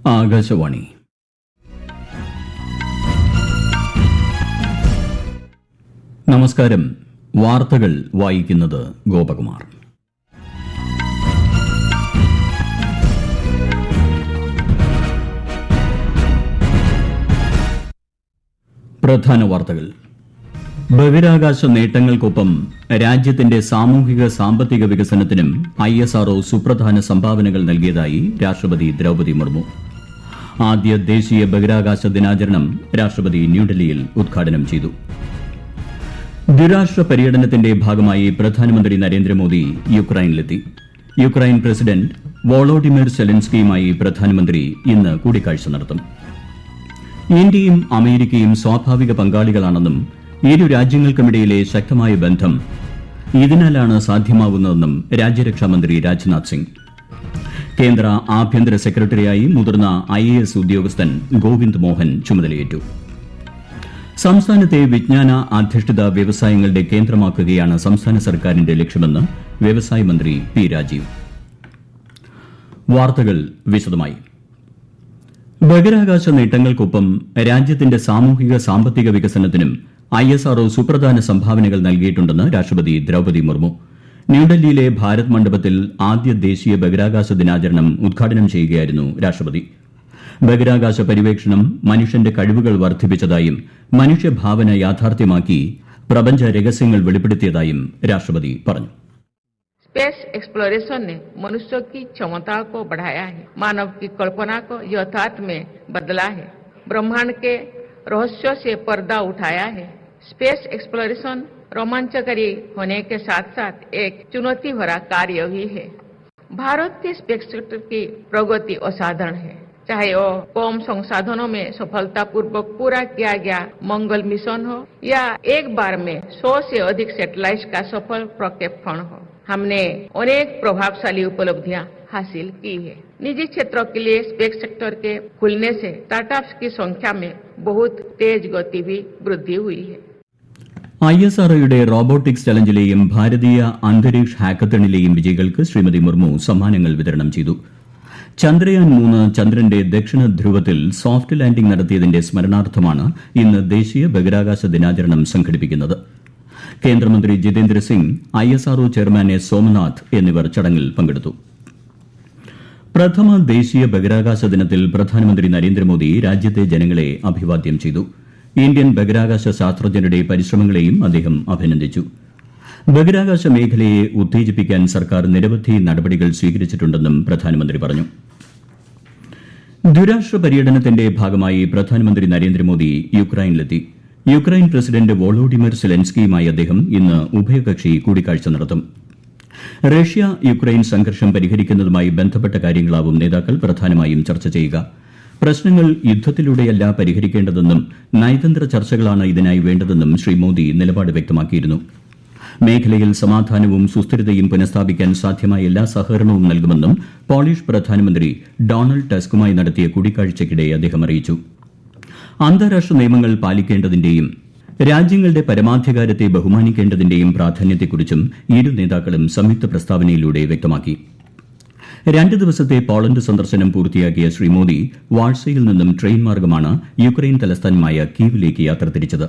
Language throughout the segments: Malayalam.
ആകാശവാണി. നമസ്കാരം. വാർത്തകൾ വായിക്കുന്നത് ഗോപകുമാർ. പ്രധാന വാർത്തകൾ. ബഹിരാകാശ നേട്ടങ്ങൾക്കൊപ്പം രാജ്യത്തിന്റെ സാമൂഹിക സാമ്പത്തിക വികസനത്തിനും ISRO സുപ്രധാന സംഭാവനകൾ നൽകിയതായി രാഷ്ട്രപതി ദ്രൌപദി മുർമു. ആദ്യ ദേശീയ ബഹിരാകാശ ദിനാചരണം രാഷ്ട്രപതി ന്യൂഡൽഹിയിൽ ഉദ്ഘാടനം ചെയ്തു. ദ്വിരാഷ്ട്ര പര്യടനത്തിന്റെ ഭാഗമായി പ്രധാനമന്ത്രി നരേന്ദ്രമോദി യുക്രൈനിലെത്തി. യുക്രൈൻ പ്രസിഡന്റ് വോളോഡിമിർ സെലൻസ്കിയുമായി പ്രധാനമന്ത്രി ഇന്ന് കൂടിക്കാഴ്ച നടത്തും. ഇന്ത്യയും അമേരിക്കയും സ്വാഭാവിക പങ്കാളികളാണെന്നും ഇരു രാജ്യങ്ങൾക്കുമിടയിലെ ശക്തമായ ബന്ധം ഇതിനാലാണ് സാധ്യമാകുന്നതെന്നും രാജ്യരക്ഷാമന്ത്രി രാജ്നാഥ് സിംഗ്. കേന്ദ്ര ആഭ്യന്തര സെക്രട്ടറിയായി മുതിർന്ന IAS ഉദ്യോഗസ്ഥൻ ഗോവിന്ദ് മോഹൻ ചുമതലയേറ്റു. സംസ്ഥാനത്തെ വിജ്ഞാന അധിഷ്ഠിത വ്യവസായങ്ങളുടെ കേന്ദ്രമാക്കുകയാണ് സംസ്ഥാന സർക്കാരിന്റെ ലക്ഷ്യമെന്ന് വ്യവസായ മന്ത്രി P. രാജീവ്. വാർത്തകൾ വിശദമായി. ബഹിരാകാശ നേട്ടങ്ങൾക്കൊപ്പം രാജ്യത്തിന്റെ സാമൂഹിക സാമ്പത്തിക വികസനത്തിനും ISRO സുപ്രധാന സംഭാവനകൾ നൽകിയിട്ടുണ്ടെന്ന് രാഷ്ട്രപതി ദ്രൌപദി മുർമു. ന്യൂഡൽഹിയിലെ ഭാരത് മണ്ഡപത്തിൽ ആദ്യ ദേശീയ ബഹിരാകാശ ദിനാചരണം ഉദ്ഘാടനം ചെയ്യുകയായിരുന്നു രാഷ്ട്രപതി. ബഹിരാകാശ പര്യവേക്ഷണം മനുഷ്യന്റെ കഴിവുകൾ വർദ്ധിപ്പിച്ചതായും മനുഷ്യഭാവന യാഥാർത്ഥ്യമാക്കി പ്രപഞ്ച രഹസ്യങ്ങൾ വെളിപ്പെടുത്തിയതായും രാഷ്ട്രപതി പറഞ്ഞു. स्पेस एक्सप्लोरेशन ने मनुष्यों की क्षमता को बढ़ाया है, मानव की कल्पना को यथार्थ में बदला है, ब्रह्मांड के रहस्यों से पर्दा उठाया है. स्पेस एक्सप्लोरेशन रोमांचकारी होने के साथ साथ एक चुनौती भरा कार्य भी है. भारत के स्पेस सेक्टर की प्रगति असाधारण है, चाहे वो कम संसाधनों में सफलतापूर्वक पूरा किया गया मंगल मिशन हो या एक बार में 100 से अधिक सैटेलाइट का सफल प्रक्षेपण हो. हमने अनेक प्रभावशाली उपलब्धियां हासिल की है. निजी क्षेत्रों के लिए स्पेस सेक्टर के खुलने से स्टार्टअप्स की संख्या में बहुत तेज गति भी वृद्धि हुई है. ISROയുടെ റോബോട്ടിക്സ് ചലഞ്ചിലെയും ഭാരതീയ അന്തരീക്ഷ ഹാക്കത്തണിലെയും വിജയികൾക്ക് ശ്രീമതി മുർമു സമ്മാനങ്ങൾ വിതരണം ചെയ്തു. ചന്ദ്രയാൻ 3 ചന്ദ്രന്റെ ദക്ഷിണ ധ്രുവത്തിൽ സോഫ്റ്റ് ലാൻഡിംഗ് നടത്തിയതിന്റെ സ്മരണാർത്ഥമാണ് ഇന്ന് ദേശീയ ബഹിരാകാശ ദിനാചരണം സംഘടിപ്പിക്കുന്നത്. കേന്ദ്രമന്ത്രി Jitendra Singh, ISRO chairman S. Somanath എന്നിവർ ചടങ്ങിൽ പങ്കെടുത്തു. പ്രഥമ ദേശീയ ബഹിരാകാശ ദിനത്തിൽ പ്രധാനമന്ത്രി നരേന്ദ്രമോദി രാജ്യത്തെ ജനങ്ങളെ അഭിവാദ്യം ചെയ്തു. ഇന്ത്യൻ ബഹിരാകാശ ശാസ്ത്രജ്ഞരുടെ പരിശ്രമങ്ങളെയും അദ്ദേഹം അഭിനന്ദിച്ചു. ബഹിരാകാശ മേഖലയെ ഉത്തേജിപ്പിക്കാൻ സർക്കാർ നിരവധി നടപടികൾ സ്വീകരിച്ചിട്ടുണ്ടെന്നും പ്രധാനമന്ത്രി പറഞ്ഞു. ദ്വിരാഷ്ട്ര പര്യടനത്തിന്റെ ഭാഗമായി പ്രധാനമന്ത്രി നരേന്ദ്രമോദി യുക്രൈനിലെത്തി. യുക്രൈൻ പ്രസിഡന്റ് വോളോഡിമിർ സെലൻസ്കിയുമായി അദ്ദേഹം ഇന്ന് ഉഭയകക്ഷി കൂടിക്കാഴ്ച നടത്തും. റഷ്യ യുക്രൈൻ സംഘർഷം പരിഹരിക്കുന്നതുമായി ബന്ധപ്പെട്ട കാര്യങ്ങളാവും നേതാക്കൾ പ്രധാനമായും ചർച്ച ചെയ്യുക. പ്രശ്നങ്ങൾ യുദ്ധത്തിലൂടെയല്ല പരിഹരിക്കേണ്ടതെന്നും നയതന്ത്ര ചർച്ചകളാണ് ഇതിനായി വേണ്ടതെന്നും ശ്രീ മോദി നിലപാട് വ്യക്തമാക്കിയിരുന്നു. മേഖലയിൽ സമാധാനവും സുസ്ഥിരതയും പുനഃസ്ഥാപിക്കാൻ സാധ്യമായ എല്ലാ സഹകരണവും നൽകുമെന്നും പോളിഷ് പ്രധാനമന്ത്രി ഡൊണാൾഡ് ടസ്കുമായി നടത്തിയ കൂടിക്കാഴ്ചയ്ക്കിടെ അദ്ദേഹം അറിയിച്ചു. അന്താരാഷ്ട്ര നിയമങ്ങൾ പാലിക്കേണ്ടതിന്റെയും രാജ്യങ്ങളുടെ പരമാധികാരത്തെ ബഹുമാനിക്കേണ്ടതിന്റെയും പ്രാധാന്യത്തെക്കുറിച്ചും ഇരു നേതാക്കളും സംയുക്ത പ്രസ്താവനയിലൂടെ വ്യക്തമാക്കി. 2 ദിവസത്തെ പോളണ്ട് സന്ദർശനം പൂർത്തിയാക്കിയ ശ്രീ മോദി വാഴ്സയിൽ നിന്നും ട്രെയിൻ മാർഗമാണ് യുക്രൈൻ തലസ്ഥാനമായ കീവിലേക്ക് യാത്ര തിരിച്ചത്.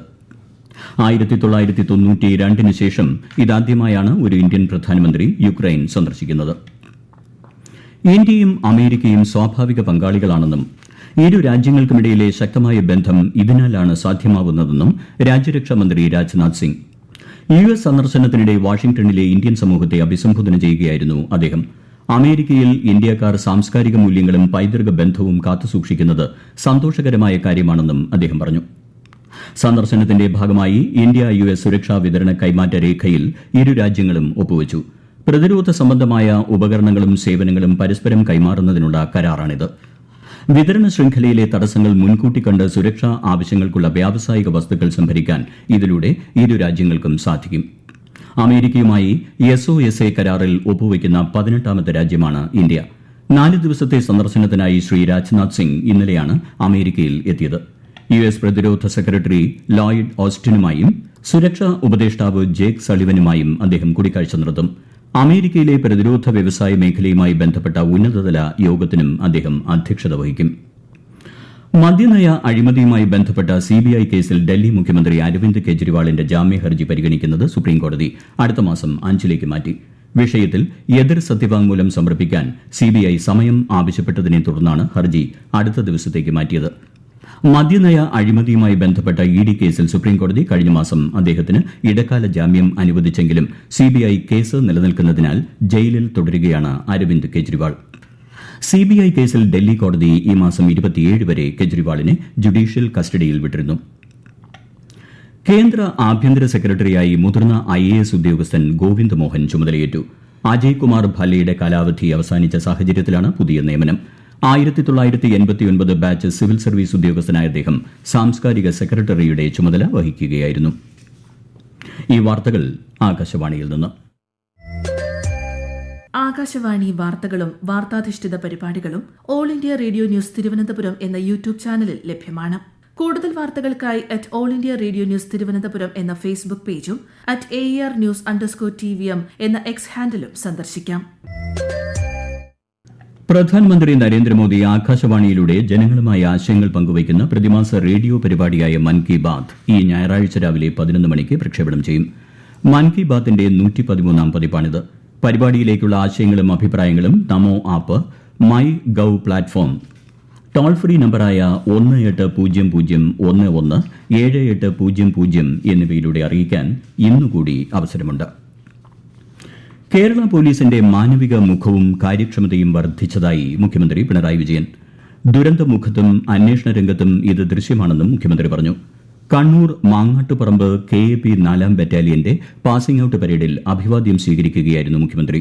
1992 ശേഷം ഇതാദ്യമായാണ് ഒരു ഇന്ത്യൻ പ്രധാനമന്ത്രി യുക്രൈൻ സന്ദർശിക്കുന്നത്. ഇന്ത്യയും അമേരിക്കയും സ്വാഭാവിക പങ്കാളികളാണെന്നും ഇരു രാജ്യങ്ങൾക്കുമിടയിലെ ശക്തമായ ബന്ധം ഇതിനാലാണ് സാധ്യമാവുന്നതെന്നും രാജ്യരക്ഷാമന്ത്രി രാജ്നാഥ് സിംഗ്. US സന്ദർശനത്തിനിടെ വാഷിംഗ്ടണിലെ ഇന്ത്യൻ സമൂഹത്തെ അഭിസംബോധന ചെയ്യുകയായിരുന്നു അദ്ദേഹം. അമേരിക്കയിൽ ഇന്ത്യക്കാർ സാംസ്കാരിക മൂല്യങ്ങളും പൈതൃക ബന്ധവും കാത്തുസൂക്ഷിക്കുന്നത് സന്തോഷകരമായ കാര്യമാണെന്നും അദ്ദേഹം പറഞ്ഞു. സന്ദർശനത്തിന്റെ ഭാഗമായി ഇന്ത്യ US സുരക്ഷാ വിതരണ കൈമാറ്റ രേഖയിൽ ഇരു രാജ്യങ്ങളും ഒപ്പുവച്ചു. പ്രതിരോധ സംബന്ധമായ ഉപകരണങ്ങളും സേവനങ്ങളും പരസ്പരം കൈമാറുന്നതിനുള്ള കരാറാണിത്. വിതരണ ശൃംഖലയിലെ തടസ്സങ്ങൾ മുൻകൂട്ടി കണ്ട് സുരക്ഷാ ആവശ്യങ്ങൾക്കുള്ള വ്യാവസായിക വസ്തുക്കൾ സംഭരിക്കാൻ ഇതിലൂടെ ഇരു രാജ്യങ്ങൾക്കും സാധിക്കും. അമേരിക്കയുമായി SOSA കരാറിൽ ഒപ്പുവയ്ക്കുന്ന 18ാമത്തെ രാജ്യമാണ് ഇന്ത്യ. 4 ദിവസത്തെ സന്ദർശനത്തിനായി ശ്രീ രാജ്നാഥ് സിംഗ് ഇന്നലെയാണ് അമേരിക്കയിൽ എത്തിയത്. US പ്രതിരോധ സെക്രട്ടറി ലോയിഡ് ഓസ്റ്റിനുമായും സുരക്ഷാ ഉപദേഷ്ടാവ് ജേക്ക് സളിവനുമായും അദ്ദേഹം കൂടിക്കാഴ്ച നടത്തും. അമേരിക്കയിലെ പ്രതിരോധ വ്യവസായ മേഖലയുമായി ബന്ധപ്പെട്ട ഉന്നതതല യോഗത്തിനും അദ്ദേഹം അധ്യക്ഷത വഹിക്കും. മദ്യനയ അഴിമതിയുമായി ബന്ധപ്പെട്ട സിബിഐ കേസിൽ ഡൽഹി മുഖ്യമന്ത്രി അരവിന്ദ് കെജ്രിവാളിന്റെ ജാമ്യഹർജി പരിഗണിക്കുന്നത് സുപ്രീംകോടതി അടുത്ത മാസം 5-ലേക്ക് മാറ്റി. വിഷയത്തിൽ എതിർ സത്യവാങ്മൂലം സമർപ്പിക്കാൻ സിബിഐ സമയം ആവശ്യപ്പെട്ടതിനെ തുടർന്നാണ് ഹർജി അടുത്ത ദിവസത്തേക്ക് മാറ്റിയത്. മദ്യനയ അഴിമതിയുമായി ബന്ധപ്പെട്ട ഇഡി കേസിൽ സുപ്രീംകോടതി കഴിഞ്ഞ മാസം അദ്ദേഹത്തിന് ഇടക്കാല ജാമ്യം അനുവദിച്ചെങ്കിലും സിബിഐ കേസ് നിലനിൽക്കുന്നതിനാൽ ജയിലിൽ തുടരുകയാണ് അരവിന്ദ് കെജ്രിവാൾ. സിബിഐ കേസിൽ ഡൽഹി കോടതി ഈ മാസം 27 വരെ കെജ്രിവാളിനെ ജുഡീഷ്യൽ കസ്റ്റഡിയിൽ വിട്ടിരുന്നു. കേന്ദ്ര ആഭ്യന്തര സെക്രട്ടറിയായി മുതിർന്ന IAS ഉദ്യോഗസ്ഥൻ ഗോവിന്ദ് മോഹൻ ചുമതലയേറ്റു. അജയ് കുമാർ ഭല്ലയുടെ കാലാവധി അവസാനിച്ച സാഹചര്യത്തിലാണ് പുതിയ നിയമനം. 1989 ബാച്ച് സിവിൽ സർവീസ് ഉദ്യോഗസ്ഥനായ അദ്ദേഹം സാംസ്കാരിക സെക്രട്ടറിയുടെ ചുമതല വഹിക്കുകയായിരുന്നു. ഈ വാർത്തകൾ ആകാശവാണിയിൽ നിന്ന്. ആകാശവാണി വാർത്തകളും വാർത്താധിഷ്ഠിത പരിപാടികളും all India radio news Thiruvananthapuram എന്ന യൂട്യൂബ് ചാനലിൽ ലഭ്യമാണ്. കൂടുതൽ വാർത്തകൾക്കായി @all India radio news Thiruvananthapuram എന്ന ഫേസ്ബുക്ക് പേജും @AER_News_TVM എന്ന എക്സ് ഹാൻഡിലും സന്ദർശിക്കാം. പ്രധാനമന്ത്രി നരേന്ദ്രമോദി ആകാശവാണിയിലൂടെ ജനങ്ങളുമായി ആശയങ്ങൾ പങ്കുവയ്ക്കുന്ന പ്രതിമാസ റേഡിയോ പരിപാടിയായ മൻ കി ബാത് ഈ ഞായറാഴ്ച രാവിലെ 11 മണിക്ക് പ്രക്ഷേപണം ചെയ്യും. മൻ കി ബാത്തിന്റെ 113ാം പതിപ്പാണിത്. പരിപാടിയിലേക്കുള്ള ആശയങ്ങളും അഭിപ്രായങ്ങളും Namo app, MyGov platform, toll free നമ്പറായ 1800117800 എന്നിവയിലൂടെ അറിയിക്കാൻ ഇന്നുകൂടി അവസരമുണ്ട്. കേരള പോലീസിന്റെ മാനവിക മുഖവും കാര്യക്ഷമതയും വർദ്ധിച്ചതായി മുഖ്യമന്ത്രി പിണറായി വിജയൻ. ദുരന്തമുഖത്തും അന്വേഷണ രംഗത്തും ഇത് ദൃശ്യമാണെന്നും മുഖ്യമന്ത്രി പറഞ്ഞു. കണ്ണൂർ മാങ്ങാട്ടുപറമ്പ് KAP 4ാം ബറ്റാലിയന്റെ പാസിംഗ് ഔട്ട് പരേഡിൽ അഭിവാദ്യം സ്വീകരിക്കുകയായിരുന്നു മുഖ്യമന്ത്രി.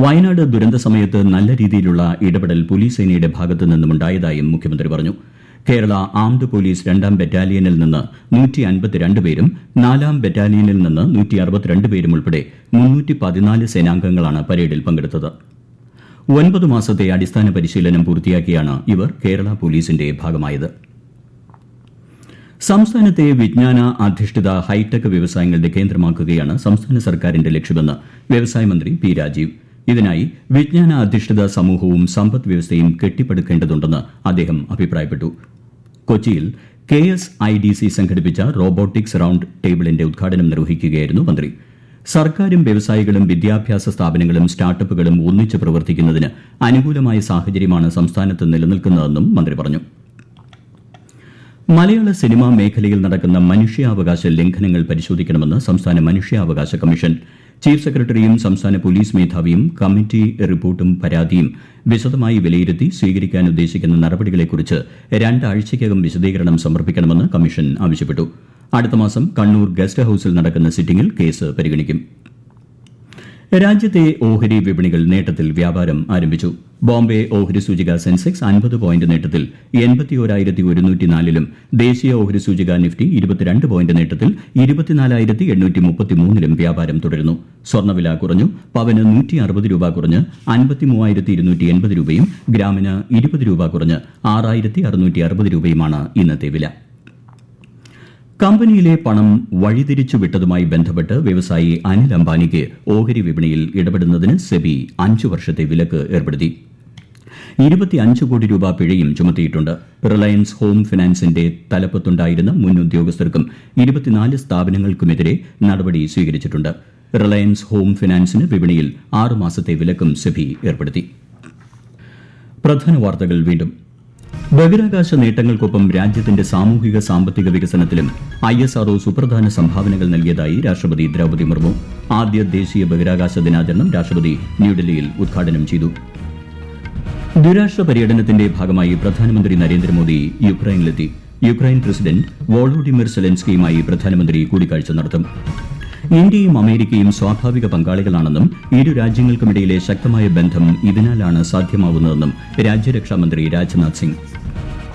വയനാട് ദുരന്ത സമയത്ത് നല്ല രീതിയിലുള്ള ഇടപെടൽ പോലീസ് സേനയുടെ ഭാഗത്തു നിന്നുമുണ്ടായതായും മുഖ്യമന്ത്രി പറഞ്ഞു. കേരള ആംഡ് പോലീസ് 2ാം ബറ്റാലിയനിൽ നിന്ന് 152 പേരും 4ാം ബറ്റാലിയനിൽ നിന്ന് 162 പേരും ഉൾപ്പെടെ 314 സേനാംഗങ്ങളാണ് പരേഡിൽ പങ്കെടുത്തത്. 9 മാസത്തെ അടിസ്ഥാന പരിശീലനം പൂർത്തിയാക്കിയാണ് ഇവർ കേരള പോലീസിന്റെ ഭാഗമായത്. സംസ്ഥാനത്തെ വിജ്ഞാന അധിഷ്ഠിത ഹൈടെക് വ്യവസായങ്ങളുടെ കേന്ദ്രമാക്കുകയാണ് സംസ്ഥാന സർക്കാരിന്റെ ലക്ഷ്യമെന്ന് വ്യവസായ മന്ത്രി P. രാജീവ്. ഇതിനായി വിജ്ഞാന അധിഷ്ഠിത സമൂഹവും സമ്പദ് വ്യവസ്ഥയും കെട്ടിപ്പടുക്കേണ്ടതുണ്ടെന്ന് അദ്ദേഹം അഭിപ്രായപ്പെട്ടു. കൊച്ചിയിൽ KSIDC സംഘടിപ്പിച്ച റോബോട്ടിക്സ് റൌണ്ട് ടേബിളിന്റെ ഉദ്ഘാടനം നിർവഹിക്കുകയായിരുന്നു മന്ത്രി. സർക്കാരും വ്യവസായികളും വിദ്യാഭ്യാസ സ്ഥാപനങ്ങളും സ്റ്റാർട്ടപ്പുകളും ഒന്നിച്ച് പ്രവർത്തിക്കുന്നതിന് അനുകൂലമായ സാഹചര്യമാണ് സംസ്ഥാനത്ത് നിലനിൽക്കുന്നതെന്നും മന്ത്രി പറഞ്ഞു. മലയാള സിനിമാ മേഖലയിൽ നടക്കുന്ന മനുഷ്യാവകാശ ലംഘനങ്ങൾ പരിശോധിക്കണമെന്ന് സംസ്ഥാന മനുഷ്യാവകാശ കമ്മീഷൻ. ചീഫ് സെക്രട്ടറിയും സംസ്ഥാന പോലീസ് മേധാവിയും കമ്മിറ്റി റിപ്പോർട്ടും പരാതിയും വിശദമായി വിലയിരുത്തി സ്വീകരിക്കാൻ ഉദ്ദേശിക്കുന്ന നടപടികളെക്കുറിച്ച് 2 ആഴ്ചയ്ക്കകം വിശദീകരണം സമർപ്പിക്കണമെന്ന് കമ്മീഷൻ ആവശ്യപ്പെട്ടു. അടുത്ത മാസം കണ്ണൂർ ഗസ്റ്റ് ഹൌസിൽ നടക്കുന്ന സിറ്റിംഗിൽ കേസ് പരിഗണിക്കും. രാജ്യത്തെ ഓഹരി വിപണികൾ നേട്ടത്തിൽ വ്യാപാരം ആരംഭിച്ചു. ബോംബെ ഓഹരി സൂചിക സെൻസെക്സ് 50 പോയിന്റ് നേട്ടത്തിൽ 81,104-ലും ദേശീയ ഓഹരി സൂചിക നിഫ്റ്റി 22 പോയിന്റ് നേട്ടത്തിൽ 24,833-ലും വ്യാപാരം തുടരുന്നു. സ്വർണ്ണവില കുറഞ്ഞു. പവന് 160 രൂപ കുറഞ്ഞ് 53,280 രൂപയും ഗ്രാമിന് 20 രൂപ കുറഞ്ഞ് 6,660 രൂപയുമാണ് ഇന്നത്തെ വില. കമ്പനിയിലെ പണം വഴിതിരിച്ചു വിട്ടതുമായി ബന്ധപ്പെട്ട് വ്യവസായി അനിൽ അംബാനിക്ക് ഓഹരി വിപണിയിൽ ഇടപെടുന്നതിന് സെബി 5 വർഷത്തെ വിലക്ക് ഏർപ്പെടുത്തി. 25 കോടി രൂപ പിഴയും ചുമത്തിയിട്ടുണ്ട്. റിലയൻസ് ഹോം ഫിനാൻസിന്റെ തലപ്പത്തുണ്ടായിരുന്ന മുൻ ഉദ്യോഗസ്ഥർക്കും 24 സ്ഥാപനങ്ങൾക്കുമെതിരെ നടപടി സ്വീകരിച്ചിട്ടുണ്ട്. റിലയൻസ് ഹോം ഫിനാൻസിന് വിപണിയിൽ 6 മാസത്തെ വിലക്കും സെബി ഏർപ്പെടുത്തി. പ്രധാന വാർത്തകൾ വീണ്ടും. ബഹിരാകാശ നേട്ടങ്ങൾക്കൊപ്പം രാജ്യത്തിന്റെ സാമൂഹിക സാമ്പത്തിക വികസനത്തിലും ISRO സുപ്രധാന സംഭാവനകൾ നൽകിയതായി രാഷ്ട്രപതി ദ്രൌപദി മുർമു. ആദ്യ ദേശീയ ബഹിരാകാശ ദിനാചരണം രാഷ്ട്രപതി ന്യൂഡൽഹിയിൽ ഉദ്ഘാടനം ചെയ്തു. ദ്വിരാഷ്ട്ര പര്യടനത്തിന്റെ ഭാഗമായി പ്രധാനമന്ത്രി നരേന്ദ്രമോദി യുക്രൈനിലെത്തി. യുക്രൈൻ പ്രസിഡന്റ് വോളോഡിമിർ സെലൻസ്കിയുമായി പ്രധാനമന്ത്രി കൂടിക്കാഴ്ച നടത്തും. ഇന്ത്യയും അമേരിക്കയും സ്വാഭാവിക പങ്കാളികളാണെന്നും ഇരു രാജ്യങ്ങൾക്കുമിടയിലെ ശക്തമായ ബന്ധം ഇതിനാലാണ് സാധ്യമാവുന്നതെന്നും രാജ്യരക്ഷാമന്ത്രി രാജ്നാഥ് സിംഗ്.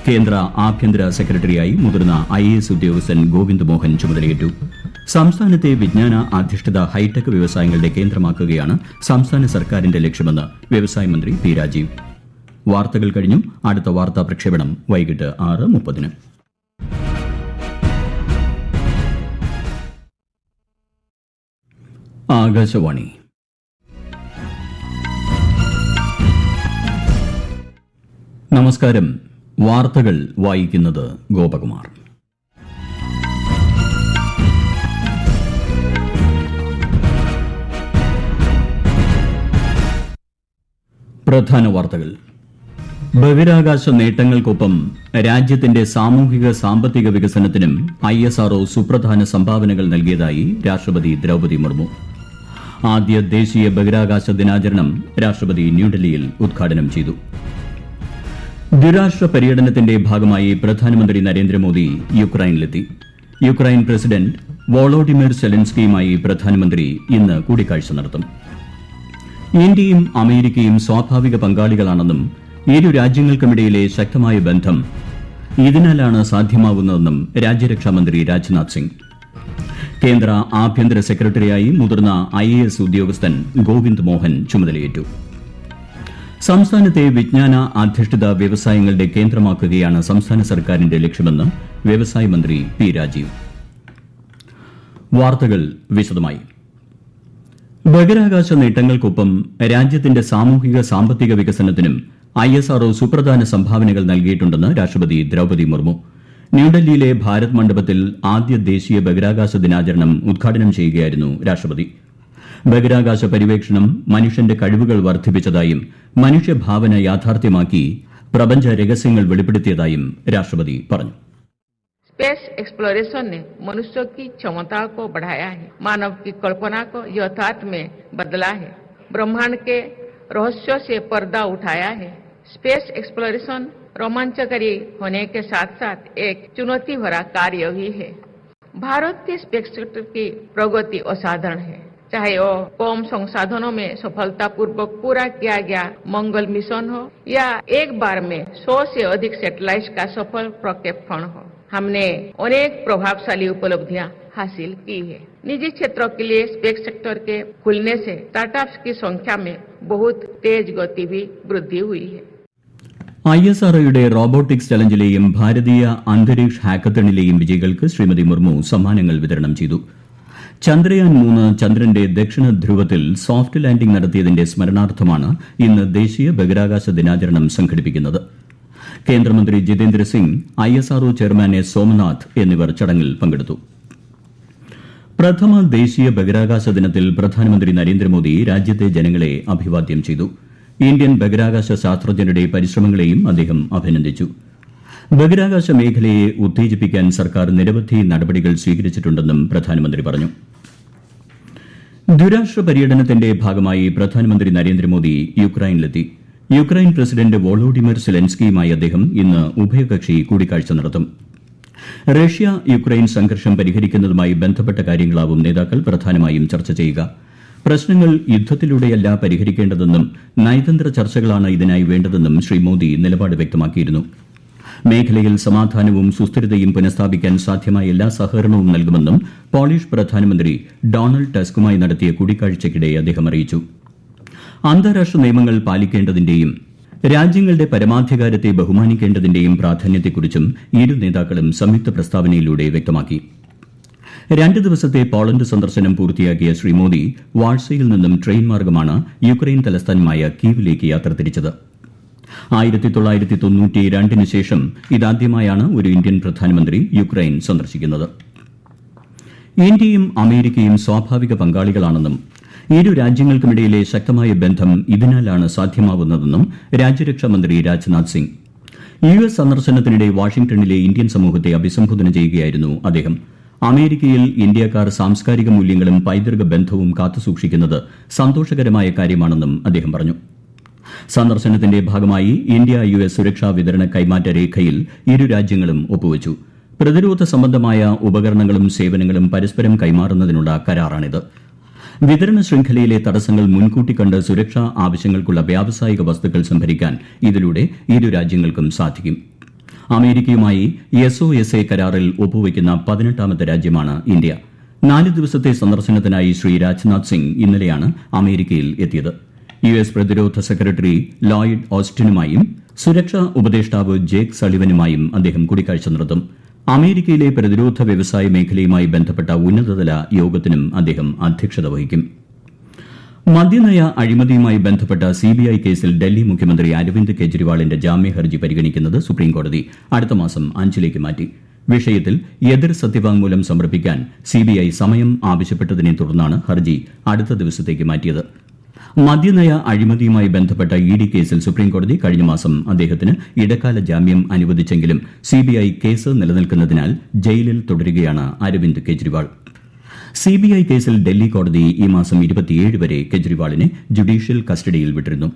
കേന്ദ്ര ആഭ്യന്തര സെക്രട്ടറിയായി മുതിർന്ന IAS ഉദ്യോഗസ്ഥൻ ഗോവിന്ദ് മോഹൻ ചുമതലയേറ്റു. സംസ്ഥാനത്തെ വിജ്ഞാന അധിഷ്ഠിത ഹൈടെക് വ്യവസായങ്ങളുടെ കേന്ദ്രമാക്കുകയാണ് സംസ്ഥാന സർക്കാരിന്റെ ലക്ഷ്യമെന്ന് വ്യവസായ മന്ത്രി P. രാജീവ്. വാർത്തകൾ കഴിഞ്ഞു. അടുത്ത വാർത്താ പ്രക്ഷേപണം വൈകിട്ട് 6:30-ന്. ആകാശവാണി. നമസ്കാരം. വാർത്തകൾ വായിക്കുന്നത് ഗോപകുമാർ. പ്രധാന വാർത്തകൾ. ബഹിരാകാശ നേട്ടങ്ങൾക്കൊപ്പം രാജ്യത്തിന്റെ സാമൂഹിക സാമ്പത്തിക വികസനത്തിനും ISRO സുപ്രധാന സംഭാവനകൾ നൽകിയതായി രാഷ്ട്രപതി ദ്രൌപദി മുർമു. ആദ്യ ദേശീയ ബഹിരാകാശ ദിനാചരണം രാഷ്ട്രപതി ന്യൂഡൽഹിയിൽ ഉദ്ഘാടനം ചെയ്തു. ദ്വിരാഷ്ട്ര പര്യടനത്തിന്റെ ഭാഗമായി പ്രധാനമന്ത്രി നരേന്ദ്രമോദി യുക്രൈനിലെത്തി. യുക്രൈൻ പ്രസിഡന്റ് വോളോഡിമിർ സെലൻസ്കിയുമായി പ്രധാനമന്ത്രി ഇന്ന് കൂടിക്കാഴ്ച നടത്തും. ഇന്ത്യയും അമേരിക്കയും സ്വാഭാവിക പങ്കാളികളാണെന്നും ഇരു രാജ്യങ്ങൾക്കുമിടയിലെ ശക്തമായ ബന്ധം ഇതിനാലാണ് സാധ്യമാവുന്നതെന്നും രാജ്യരക്ഷാമന്ത്രി രാജ്നാഥ് സിംഗ്. കേന്ദ്ര ആഭ്യന്തര സെക്രട്ടറിയായി മുതിർന്ന IAS ഉദ്യോഗസ്ഥൻ ഗോവിന്ദ് മോഹൻ ചുമതലയേറ്റു. സംസ്ഥാനത്തെ വിജ്ഞാന അധിഷ്ഠിത വ്യവസായങ്ങളുടെ കേന്ദ്രമാക്കുകയാണ് സംസ്ഥാന സർക്കാരിന്റെ ലക്ഷ്യമെന്ന് വ്യവസായ മന്ത്രി P. രാജീവ്. വാർത്തകൾ വിശദമായി. ബഹിരാകാശ നേട്ടങ്ങൾക്കൊപ്പം രാജ്യത്തിന്റെ സാമൂഹിക സാമ്പത്തിക വികസനത്തിനും ISRO സുപ്രധാന സംഭാവനകൾ നൽകിയിട്ടുണ്ടെന്ന് രാഷ്ട്രപതി ദ്രൌപദി മുർമു. ന്യൂഡൽഹിയിലെ ഭാരത് മണ്ഡപത്തിൽ ആദ്യ ദേശീയ ബഹിരാകാശ ദിനാചരണം ഉദ്ഘാടനം ചെയ്യുകയായിരുന്നു രാഷ്ട്രപതി. ബഹിരാകാശ പര്യവേക്ഷണം മനുഷ്യന്റെ കഴിവുകൾ വർദ്ധിപ്പിച്ചതായും മനുഷ്യഭാവന യാഥാർത്ഥ്യമാക്കി പ്രപഞ്ച രഹസ്യങ്ങൾ വെളിപ്പെടുത്തിയതായും രാഷ്ട്രപതി പറഞ്ഞു. स्पेस एक्सप्लोरेशन ने मनुष्य की क्षमता को बढ़ाया है, मानव की कल्पना को यथार्थ में बदला है, ब्रह्मांड के रहस्यों से पर्दा उठाया है. स्पेस एक्सप्लोरेशन रोमांचकारी होने के साथ साथ एक चुनौती भरा कार्य भी है. भारत के स्पेस सेक्टर की प्रगति असाधारण है, चाहे वो कम संसाधनों में सफलतापूर्वक पूरा किया गया मंगल मिशन हो या एक बार में 100 से अधिक सैटेलाइट का सफल प्रक्षेपण हो. हमने अनेक प्रभावशाली उपलब्धियां हासिल की है. निजी क्षेत्रों के लिए स्पेस सेक्टर के खुलने से स्टार्टअप्स की संख्या में बहुत तेज गति भी वृद्धि हुई है. ISROയുടെ റോബോട്ടിക്സ് ചലഞ്ചിലെയും ഭാരതീയ അന്തരീക്ഷ ഹാക്കത്തണിലെയും വിജയികൾക്ക് ശ്രീമതി മുർമു സമ്മാനങ്ങൾ വിതരണം ചെയ്തു. ചന്ദ്രയാൻ 3 ചന്ദ്രന്റെ ദക്ഷിണ ധ്രുവത്തിൽ സോഫ്റ്റ് ലാൻഡിംഗ് നടത്തിയതിന്റെ സ്മരണാർത്ഥമാണ് ഇന്ന് ദേശീയ ബഹിരാകാശ ദിനാചരണം സംഘടിപ്പിക്കുന്നത്. കേന്ദ്രമന്ത്രി Jitendra Singh, ISRO chairman S. Somanath എന്നിവർ ചടങ്ങിൽ പങ്കെടുത്തു. പ്രഥമ ദേശീയ ബഹിരാകാശ ദിനത്തിൽ പ്രധാനമന്ത്രി നരേന്ദ്രമോദി രാജ്യത്തെ ജനങ്ങളെ അഭിവാദ്യം ചെയ്തു. ഇന്ത്യൻ ബഹിരാകാശ ശാസ്ത്രജ്ഞരുടെ പരിശ്രമങ്ങളെയും അദ്ദേഹം അഭിനന്ദിച്ചു. ബഹിരാകാശ മേഖലയെ ഉത്തേജിപ്പിക്കാൻ സർക്കാർ നിരവധി നടപടികൾ സ്വീകരിച്ചിട്ടുണ്ടെന്നും പ്രധാനമന്ത്രി പറഞ്ഞു. ദ്വിരാഷ്ട്ര പര്യടനത്തിന്റെ ഭാഗമായി പ്രധാനമന്ത്രി നരേന്ദ്രമോദി യുക്രൈനിലെത്തി. യുക്രൈൻ പ്രസിഡന്റ് വോളോഡിമിർ സെലൻസ്കിയുമായി അദ്ദേഹം ഇന്ന് ഉഭയകക്ഷി കൂടിക്കാഴ്ച നടത്തും. റഷ്യ യുക്രൈൻ സംഘർഷം പരിഹരിക്കുന്നതുമായി ബന്ധപ്പെട്ട കാര്യങ്ങളാവും നേതാക്കൾ പ്രധാനമായും ചർച്ച ചെയ്യുക. പ്രശ്നങ്ങൾ യുദ്ധത്തിലൂടെയല്ല പരിഹരിക്കേണ്ടതെന്നും നയതന്ത്ര ചർച്ചകളാണ് ഇതിനായി വേണ്ടതെന്നും ശ്രീ മോദി നിലപാട് വ്യക്തമാക്കിയിരുന്നു. മേഖലയിൽ സമാധാനവും സുസ്ഥിരതയും പുനഃസ്ഥാപിക്കാൻ സാധ്യമായ എല്ലാ സഹകരണവും നൽകുമെന്നും പോളിഷ് പ്രധാനമന്ത്രി ഡൊണാൾഡ് ടസ്കുമായി നടത്തിയ കൂടിക്കാഴ്ചയ്ക്കിടെ അദ്ദേഹം അറിയിച്ചു. അന്താരാഷ്ട്ര നിയമങ്ങൾ പാലിക്കേണ്ടതിന്റെയും രാജ്യങ്ങളുടെ പരമാധികാരത്തെ ബഹുമാനിക്കേണ്ടതിന്റെയും പ്രാധാന്യത്തെക്കുറിച്ചും ഇരു നേതാക്കളും സംയുക്ത പ്രസ്താവനയിലൂടെ വ്യക്തമാക്കി. 2 ദിവസത്തെ പോളണ്ട് സന്ദർശനം പൂർത്തിയാക്കിയ ശ്രീ മോദി വാഴ്സയിൽ നിന്നും ട്രെയിൻ മാർഗമാണ് യുക്രൈൻ തലസ്ഥാനമായ കീവിലേക്ക് യാത്ര തിരിച്ചത്. 1992 ശേഷം ഇതാദ്യമായാണ് ഒരു ഇന്ത്യൻ പ്രധാനമന്ത്രി യുക്രൈൻ സന്ദർശിക്കുന്നത്. ഇന്ത്യയും അമേരിക്കയും സ്വാഭാവിക പങ്കാളികളാണെന്നും ഇരു രാജ്യങ്ങൾക്കുമിടയിലെ ശക്തമായ ബന്ധം ഇതിനാലാണ് സാധ്യമാവുന്നതെന്നും രാജ്യരക്ഷാമന്ത്രി രാജ്നാഥ് സിംഗ്. US സന്ദർശനത്തിനിടെ വാഷിംഗ്ടണിലെ ഇന്ത്യൻ സമൂഹത്തെ അഭിസംബോധന ചെയ്യുകയായിരുന്നു അദ്ദേഹം. അമേരിക്കയിൽ ഇന്ത്യക്കാർ സാംസ്കാരിക മൂല്യങ്ങളും പൈതൃക ബന്ധവും കാത്തുസൂക്ഷിക്കുന്നത് സന്തോഷകരമായ കാര്യമാണെന്നും അദ്ദേഹം പറഞ്ഞു. സന്ദർശനത്തിന്റെ ഭാഗമായി ഇന്ത്യ US സുരക്ഷാ വിതരണ കൈമാറ്റ രേഖയിൽ ഇരു രാജ്യങ്ങളും ഒപ്പുവച്ചു. പ്രതിരോധ സംബന്ധമായ ഉപകരണങ്ങളും സേവനങ്ങളും പരസ്പരം കൈമാറുന്നതിനുള്ള കരാറാണിത്. വിതരണ ശൃംഖലയിലെ തടസ്സങ്ങൾ മുൻകൂട്ടി കണ്ട് സുരക്ഷാ ആവശ്യങ്ങൾക്കുള്ള വ്യാവസായിക വസ്തുക്കൾ സംഭരിക്കാൻ ഇതിലൂടെ ഇരു രാജ്യങ്ങൾക്കും സാധിക്കും. അമേരിക്കയുമായി SOSA കരാറിൽ ഒപ്പുവയ്ക്കുന്ന 18ാമത്തെ രാജ്യമാണ് ഇന്ത്യ. 4 ദിവസത്തെ സന്ദർശനത്തിനായി ശ്രീ രാജ്നാഥ് സിംഗ് ഇന്നലെയാണ് അമേരിക്കയിൽ എത്തിയത്. US പ്രതിരോധ സെക്രട്ടറി ലോയിഡ് ഓസ്റ്റിനുമായും സുരക്ഷാ ഉപദേഷ്ടാവ് ജേക്ക് സളിവനുമായും അദ്ദേഹം കൂടിക്കാഴ്ച നടത്തും. അമേരിക്കയിലെ പ്രതിരോധ വ്യവസായ മേഖലയുമായി ബന്ധപ്പെട്ട ഉന്നതതല യോഗത്തിനും അദ്ദേഹം അധ്യക്ഷത വഹിക്കും. മദ്യനയ അഴിമതിയുമായി ബന്ധപ്പെട്ട സിബിഐ കേസിൽ ഡൽഹി മുഖ്യമന്ത്രി അരവിന്ദ് കെജ്രിവാളിന്റെ ജാമ്യഹർജി പരിഗണിക്കുന്നത് സുപ്രീംകോടതി അടുത്ത മാസം 5ലേക്ക് മാറ്റി. വിഷയത്തിൽ എതിർ സത്യവാങ്മൂലം സമർപ്പിക്കാൻ സിബിഐ സമയം ആവശ്യപ്പെട്ടതിനെ തുടർന്നാണ് ഹർജി അടുത്ത ദിവസത്തേക്ക് മാറ്റിയത്. മദ്യനയ അഴിമതിയുമായി ബന്ധപ്പെട്ട ഇഡി കേസിൽ സുപ്രീംകോടതി കഴിഞ്ഞ മാസം അദ്ദേഹത്തിന് ഇടക്കാല ജാമ്യം അനുവദിച്ചെങ്കിലും സിബിഐ കേസ് നിലനിൽക്കുന്നതിനാൽ ജയിലിൽ തുടരുകയാണ് അരവിന്ദ് കെജ്രിവാൾ. സിബിഐ കേസിൽ ഡൽഹി കോടതി ഈ മാസം 27 വരെ കെജ്രിവാളിനെ ജുഡീഷ്യൽ കസ്റ്റഡിയിൽ വിട്ടിരുന്നു.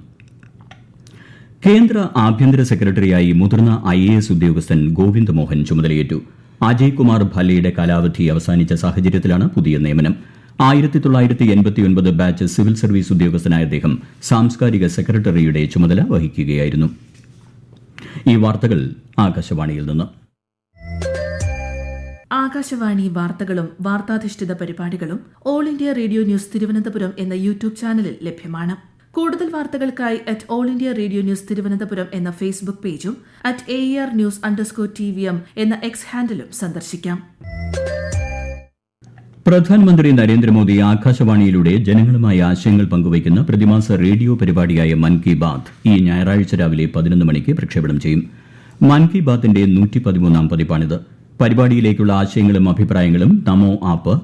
കേന്ദ്ര ആഭ്യന്തര സെക്രട്ടറിയായി മുതിർന്ന IAS ഉദ്യോഗസ്ഥൻ ഗോവിന്ദ് മോഹൻ ചുമതലയേറ്റു. അജയ് കുമാർ ഭല്ലയുടെ കാലാവധി അവസാനിച്ച സാഹചര്യത്തിലാണ് പുതിയ നിയമനം. 1989 ബാച്ച് സിവിൽ സർവീസ് ഉദ്യോഗസ്ഥനായ അദ്ദേഹം സാംസ്കാരിക സെക്രട്ടറിയുടെ ചുമതല വഹിക്കുകയായിരുന്നു. ഈ വാർത്തകൾ ആകാശവാണിയിൽ നിന്ന്. ആകാശവാണി വാർത്തകളും വാർത്താധിഷ്ഠിത പരിപാടികളും all India radio news Thiruvananthapuram എന്ന യൂട്യൂബ് ചാനലിൽ ലഭ്യമാണ്. കൂടുതൽ വാർത്തകൾക്കായി @all India radio news Thiruvananthapuram എന്ന ഫേസ്ബുക്ക് പേജും @AER_News_TVM എന്ന എക്സ് ഹാൻഡിലും സന്ദർശിക്കാം. പ്രധാനമന്ത്രി നരേന്ദ്രമോദി ആകാശവാണിയിലൂടെ ജനങ്ങളുമായി ആശയങ്ങൾ പങ്കുവയ്ക്കുന്ന പ്രതിമാസ റേഡിയോ പരിപാടിയായ മൻ കി ബാത്ത് ഈ ഞായറാഴ്ച രാവിലെ 11 മണിക്ക് പ്രക്ഷേപണം ചെയ്യും. മൻ കി ബാത്തിന്റെ 113ാം പതിപ്പാണിത്. പരിപാടിയിലേക്കുള്ള ആശയങ്ങളും അഭിപ്രായങ്ങളും Namo app,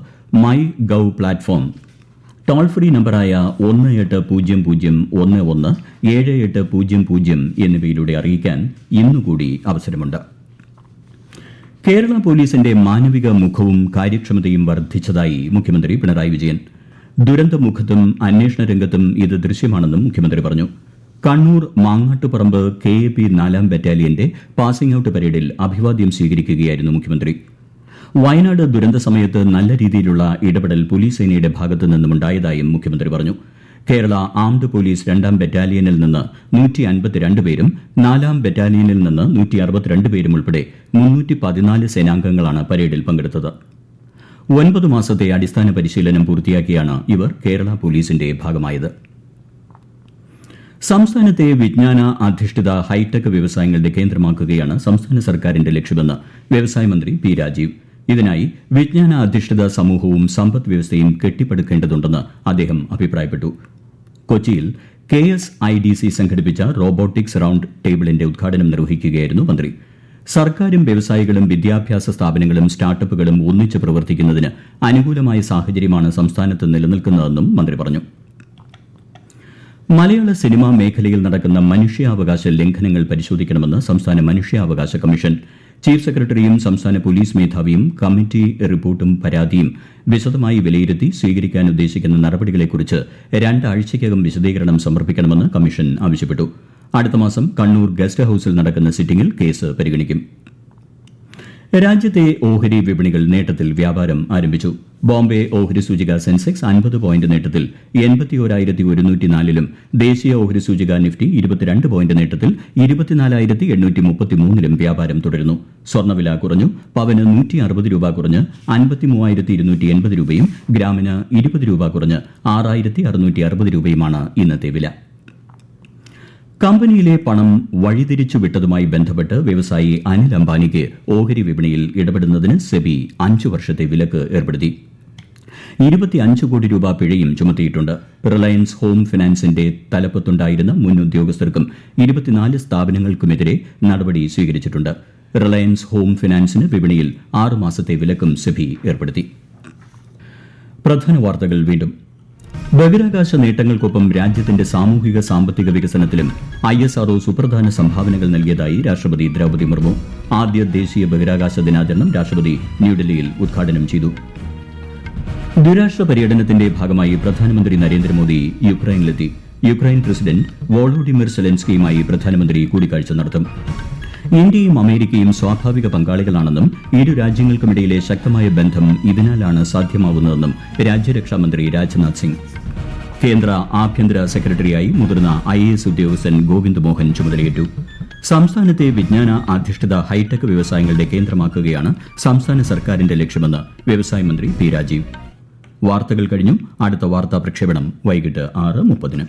MyGov platform, toll free നമ്പറായ 1801178000 എന്നിവയിലൂടെ അറിയിക്കാൻ ഇന്നുകൂടി അവസരമുണ്ട്. കേരള പോലീസിന്റെ മാനവിക മുഖവും കാര്യക്ഷമതയും വർദ്ധിച്ചതായി മുഖ്യമന്ത്രി പിണറായി വിജയൻ. ദുരന്തമുഖത്തും അന്വേഷണ രംഗത്തും ഇത് ദൃശ്യമാണെന്നും മുഖ്യമന്ത്രി പറഞ്ഞു. കണ്ണൂർ മാങ്ങാട്ടുപറമ്പ് KAP 4ാം ബറ്റാലിയന്റെ പാസിംഗ് ഔട്ട് പരേഡിൽ അഭിവാദ്യം സ്വീകരിക്കുകയായിരുന്നു മുഖ്യമന്ത്രി. വയനാട് ദുരന്ത സമയത്ത് നല്ല രീതിയിലുള്ള ഇടപെടൽ പോലീസ് സേനയുടെ ഭാഗത്തു നിന്നുമുണ്ടായതായും മുഖ്യമന്ത്രി പറഞ്ഞു. കേരള ആംഡ് പോലീസ് 2ാം ബറ്റാലിയനിൽ നിന്ന് 152 പേരും 4ാം ബറ്റാലിയനിൽ നിന്ന് 162 പേരും ഉൾപ്പെടെ 314 സേനാംഗങ്ങളാണ് പരേഡിൽ പങ്കെടുത്തത്. 9 മാസത്തെ അടിസ്ഥാന പരിശീലനം പൂർത്തിയാക്കിയാണ് ഇവർ കേരള പോലീസിന്റെ ഭാഗമായത്. സംസ്ഥാനത്തെ വിജ്ഞാന അധിഷ്ഠിത ഹൈടെക് വ്യവസായങ്ങളുടെ കേന്ദ്രമാക്കുകയാണ് സംസ്ഥാന സർക്കാരിന്റെ ലക്ഷ്യമെന്ന് വ്യവസായ മന്ത്രി P. രാജീവ്. ഇതിനായി വിജ്ഞാന അധിഷ്ഠിത സമൂഹവും സമ്പദ് വ്യവസ്ഥയും കെട്ടിപ്പടുക്കേണ്ടതുണ്ടെന്ന് അദ്ദേഹം അഭിപ്രായപ്പെട്ടു. കൊച്ചിയിൽ KSIDC സംഘടിപ്പിച്ച റോബോട്ടിക്സ് റൌണ്ട് ടേബിളിന്റെ ഉദ്ഘാടനം നിർവഹിക്കുകയായിരുന്നു മന്ത്രി. സർക്കാരും വ്യവസായികളും വിദ്യാഭ്യാസ സ്ഥാപനങ്ങളും സ്റ്റാർട്ടപ്പുകളും ഒന്നിച്ച് പ്രവർത്തിക്കുന്നതിന് അനുകൂലമായ സാഹചര്യമാണ് സംസ്ഥാനത്ത് നിലനിൽക്കുന്നതെന്നും മന്ത്രി പറഞ്ഞു. മലയാള സിനിമാ മേഖലയിൽ നടക്കുന്ന മനുഷ്യാവകാശ ലംഘനങ്ങൾ പരിശോധിക്കണമെന്ന് സംസ്ഥാന മനുഷ്യാവകാശ കമ്മീഷൻ. ചീഫ് സെക്രട്ടറിയും സംസ്ഥാന പോലീസ് മേധാവിയും കമ്മിറ്റി റിപ്പോർട്ടും പരാതിയും വിശദമായി വിലയിരുത്തി സ്വീകരിക്കാൻ ഉദ്ദേശിക്കുന്ന നടപടികളെക്കുറിച്ച് 2 ആഴ്ചയ്ക്കകം വിശദീകരണം സമർപ്പിക്കണമെന്ന് കമ്മീഷൻ ആവശ്യപ്പെട്ടു. അടുത്ത മാസം കണ്ണൂർ ഗസ്റ്റ് ഹൌസിൽ നടക്കുന്ന സിറ്റിംഗിൽ കേസ് പരിഗണിക്കും. രാജ്യത്തെ ഓഹരി വിപണികൾ നേട്ടത്തിൽ വ്യാപാരം ആരംഭിച്ചു. ബോംബെ ഓഹരി സൂചിക സെൻസെക്സ് 50 പോയിന്റ് നേട്ടത്തിൽ 81,104-ലും ദേശീയ ഓഹരി സൂചിക നിഫ്റ്റി 22 പോയിന്റ് നേട്ടത്തിൽ 24,833-ലും വ്യാപാരം തുടരുന്നു. സ്വർണ്ണവില കുറഞ്ഞു. പവന് 160 രൂപ കുറഞ്ഞ് 53,280 രൂപയും ഗ്രാമിന് 20 രൂപ കുറഞ്ഞ് 6,660 രൂപയുമാണ് ഇന്നത്തെ വില. കമ്പനിയിലെ പണം വഴിതിരിച്ചു വിട്ടതുമായി ബന്ധപ്പെട്ട് വ്യവസായി അനിൽ അംബാനിക്ക് ഓഹരി വിപണിയിൽ ഇടപെടുന്നതിന് സെബി 5 വർഷത്തെ വിലക്ക് ഏർപ്പെടുത്തി. 25 കോടി രൂപ പിഴയും ചുമത്തിയിട്ടുണ്ട്. റിലയൻസ് ഹോം ഫിനാൻസിന്റെ തലപ്പത്തുണ്ടായിരുന്ന മുൻ ഉദ്യോഗസ്ഥർക്കും 24 സ്ഥാപനങ്ങൾക്കുമെതിരെ നടപടി സ്വീകരിച്ചിട്ടുണ്ട്. റിലയൻസ് ഹോം ഫിനാൻസിന് വിപണിയിൽ 6 മാസത്തെ വിലക്കും സെബി ഏർപ്പെടുത്തി. പ്രധാന വാർത്തകൾ വീണ്ടും. ബഹിരാകാശ നേട്ടങ്ങൾക്കൊപ്പം രാജ്യത്തിന്റെ സാമൂഹിക സാമ്പത്തിക വികസനത്തിലും ISRO സുപ്രധാന സംഭാവനകൾ നൽകിയതായി രാഷ്ട്രപതി ദ്രൌപദി മുർമു. ആദ്യ ദേശീയ ബഹിരാകാശ ദിനാചരണം രാഷ്ട്രപതി ന്യൂഡൽഹിയിൽ ഉദ്ഘാടനം ചെയ്തു. ദ്വിരാഷ്ട്ര പര്യടനത്തിന്റെ ഭാഗമായി പ്രധാനമന്ത്രി നരേന്ദ്രമോദി യുക്രൈനിലെത്തി. യുക്രൈൻ പ്രസിഡന്റ് വോളോഡിമിർ സെലൻസ്കിയുമായി പ്രധാനമന്ത്രി കൂടിക്കാഴ്ച നടത്തും. ഇന്ത്യയും അമേരിക്കയും സ്വാഭാവിക പങ്കാളികളാണെന്നും ഇരു രാജ്യങ്ങൾക്കുമിടയിലെ ശക്തമായ ബന്ധം ഇതിനാലാണ് സാധ്യമാവുന്നതെന്നും രാജ്യരക്ഷാമന്ത്രി രാജ്നാഥ് സിംഗ്. കേന്ദ്ര ആഭ്യന്തര സെക്രട്ടറിയായി മുതിർന്ന IAS ഉദ്യോഗസ്ഥൻ ഗോവിന്ദ് മോഹൻ ചുമതലയേറ്റു. സംസ്ഥാനത്തെ വിജ്ഞാന അധിഷ്ഠിത ഹൈടെക് വ്യവസായങ്ങളുടെ കേന്ദ്രമാക്കുകയാണ് സംസ്ഥാന സർക്കാരിന്റെ ലക്ഷ്യമെന്ന് വ്യവസായ മന്ത്രി P. രാജീവ്. വാർത്തകൾ കഴിഞ്ഞു. അടുത്ത വാർത്താ പ്രക്ഷേപണം വൈകിട്ട് 6:30.